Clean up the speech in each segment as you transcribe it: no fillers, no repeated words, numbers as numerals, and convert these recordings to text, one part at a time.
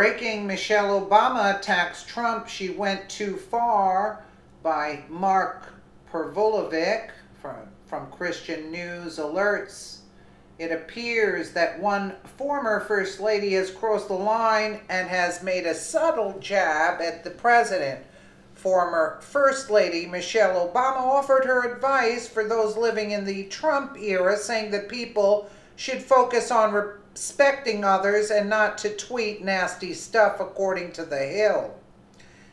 Breaking: Michelle Obama attacks Trump. She went too far, by Mark Pervulovic from Christian News Alerts. It appears that one former First Lady has crossed the line and has made a subtle jab at the president. Former First Lady Michelle Obama offered her advice for those living in the Trump era, saying that people should focus on respecting others and not to tweet nasty stuff, according to The Hill.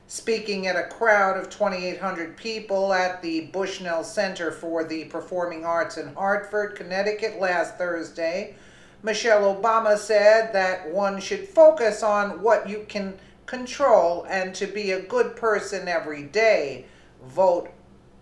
Speaking at a crowd of 2,800 people at the Bushnell Center for the Performing Arts in Hartford, Connecticut last Thursday, Michelle Obama said that one should focus on what you can control and to be a good person every day. Vote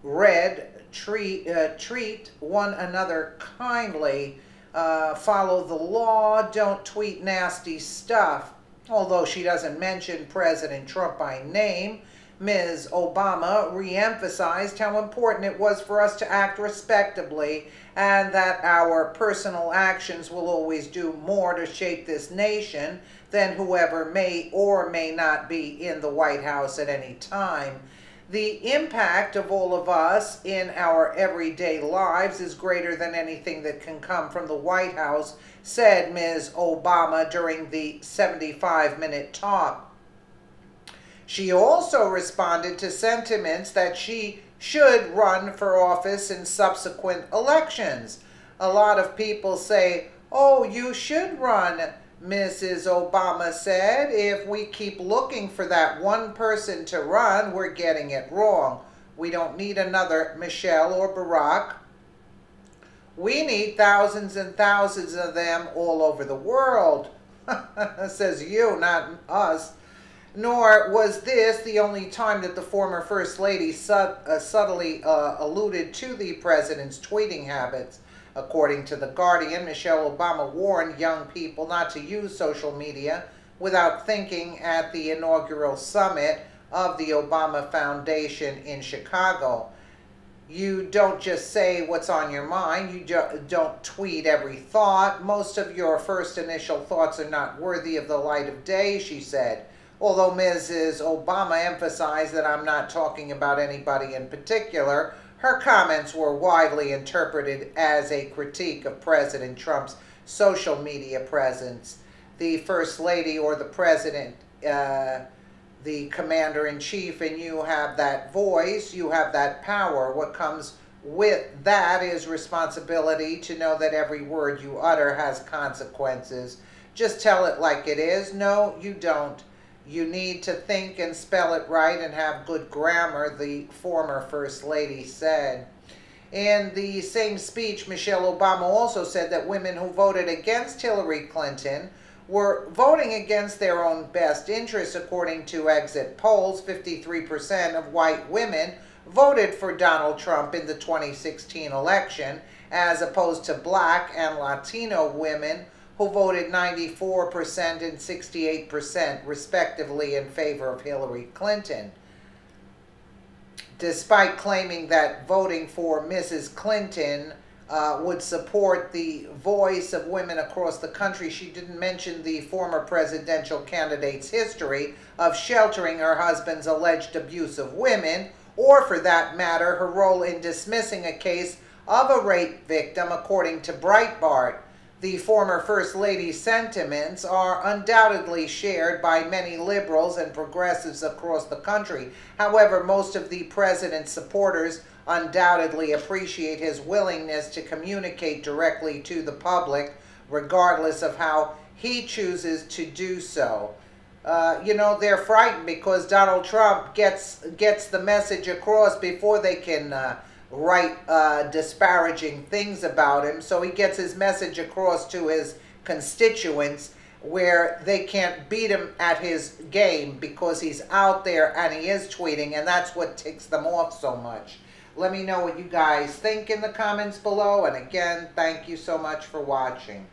red, treat one another kindly, follow the law, don't tweet nasty stuff. Although she doesn't mention President Trump by name, Ms. Obama re-emphasized how important it was for us to act respectably and that our personal actions will always do more to shape this nation than whoever may or may not be in the White House at any time. The impact of all of us in our everyday lives is greater than anything that can come from the White House, said Ms. Obama during the 75-minute talk. She also responded to sentiments that she should run for office in subsequent elections. A lot of people say, "Oh, you should run," Mrs. Obama said. "If we keep looking for that one person to run, we're getting it wrong. We don't need another Michelle or Barack. We need thousands and thousands of them all over the world." Says you, not us. Nor was this the only time that the former First Lady subtly alluded to the president's tweeting habits. According to The Guardian, Michelle Obama warned young people not to use social media without thinking at the inaugural summit of the Obama Foundation in Chicago. You don't just say what's on your mind. You don't tweet every thought. Most of your first initial thoughts are not worthy of the light of day, she said. Although Mrs. Obama emphasized that I'm not talking about anybody in particular, her comments were widely interpreted as a critique of President Trump's social media presence. The First Lady or the President, the Commander-in-Chief, and you have that voice, you have that power. What comes with that is responsibility to know that every word you utter has consequences. Just tell it like it is. No, you don't. You need to think and spell it right and have good grammar, the former First Lady said. In the same speech, Michelle Obama also said that women who voted against Hillary Clinton were voting against their own best interests. According to exit polls, 53% of white women voted for Donald Trump in the 2016 election, as opposed to black and Latino women who voted 94% and 68% respectively in favor of Hillary Clinton. Despite claiming that voting for Mrs. Clinton would support the voice of women across the country, she didn't mention the former presidential candidate's history of sheltering her husband's alleged abuse of women, or for that matter, her role in dismissing a case of a rape victim, according to Breitbart. The former First Lady's sentiments are undoubtedly shared by many liberals and progressives across the country. However, most of the president's supporters undoubtedly appreciate his willingness to communicate directly to the public, regardless of how he chooses to do so. They're frightened because Donald Trump gets the message across before they can write disparaging things about him. So he gets his message across to his constituents where they can't beat him at his game because he's out there and he is tweeting, and that's what ticks them off so much. Let me know what you guys think in the comments below, and again, thank you so much for watching.